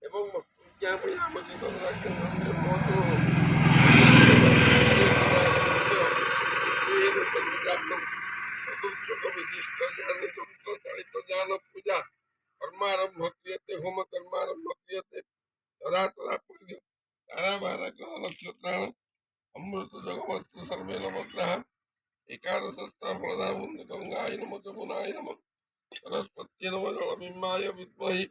एवं वस्तुज्ञापयामचितं राज्यं मन्दिरं भवतु चतुर्चक विशिष्ट ज्ञान तंत्र चलित ज्ञान पूजा कर्मारंभ क्रियते होम कर्मारंभ क्रियते तदा तदा पूज्य कारावार ग्रह नक्षत्राण अमृत जगमस्तु सर्वे नवग्रह एकादशस्था फलदामुंद गंगाय नमः जमुनाय नमः सरस्वती नमः जलबिंबाय विद्महि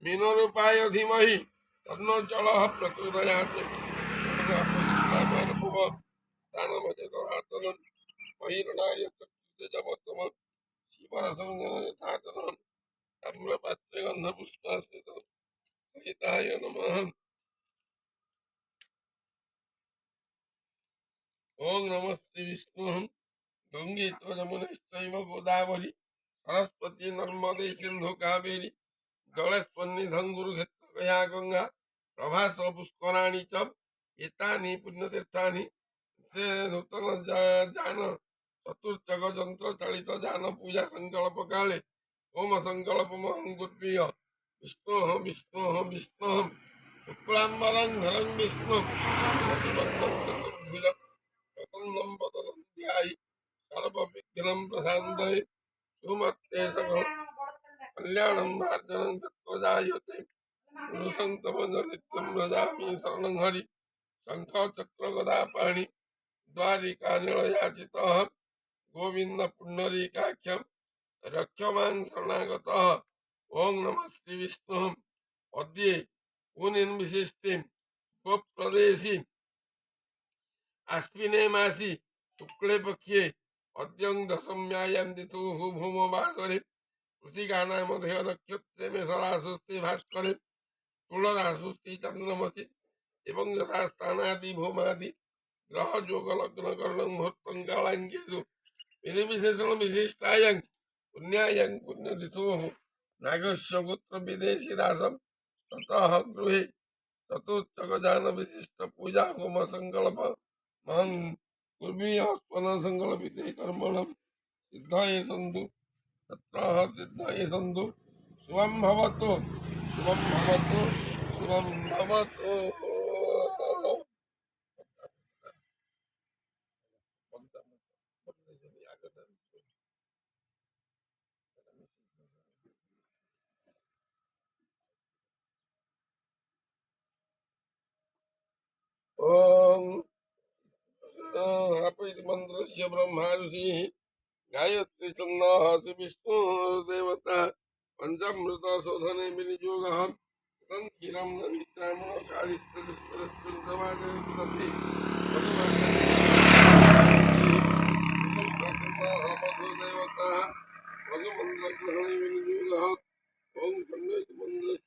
मीनरूपाय धीमहि तन्नो जलः प्रचोदयात् स्थानमजगरातनं महिरणाय जपतम शिवरसंजन यथातनं ताम्रपात्रे गन्धपुष्पास्मित सहिताय नमः। ओम नमः श्री विष्णु गंगे यमुनश्चैव गोदावरी सरस्वती नर्मदे सिंधु कावेरी जलस्पन्निधं गुरुक्षेत्रया गंगा प्रभास पुष्कराणि च एतानि पुण्यतीर्थानि से नूतन जान चतुर्चक जंत्र चलित जान पूजा संकल्प काले ओम संकल्प महंगुर्वीय विष्णु विष्णु विष्णु शुक्लांबरं धरं विष्णु वसुबन्धं चतुर्भुजं प्रसन्नं वदनं ध्यायि सर्वविघ्नं प्रशान्तये सुमते सकल कल्याणं मार्जनं तत्त्वजायते पुरुषं व्रजामि शरणं हरि शंख चक्र गदा पाणि द्वारिका निलयाचितः गोविंद पुंडरीकाख्यं रक्षमां शरणागतः। ओम नमः श्री विष्णु अद्ये पुनिन विशिष्टिं गोप्रदेशी आश्विने मासी शुक्ले पक्षे अद्यं दशम्यायां ऋतुः भूमो वासरे कृतिकानामधेय नक्षत्रे मेषराशुस्ति भास्करे तुलराशुस्ति चंद्रमसि एवं यथास्थानादि भूमादि ग्रह जोग लग्न कर्ण मुहूर्तं कालांकेषु विधिविशेषण विशिष्टायां पुण्यायां पुण्यतिथोः नागस्य गोत्र विदेशी रासं ततः गृहे चतुर्थकजान विशिष्ट पूजा होम संकल्प महं कुर्मीयस्पन संकल्पिते कर्मणं सिद्धये सन्तु तत्रः सिद्धये सन्तु शुभं भवतु शुभं भवतु शुभं भवतु। ओम मंत्रस्य ब्रह्मा ऋषिः गायत्री छन्दः विष्णु देवता पंचामृत शोधने विनियोगः तं क्षीरं नन्दित्रामणकारिस्तदुष्करस्तुन्द्रवाजयति मधुदेवता मधुमन्त्रग्रहणे विनियोगः ओम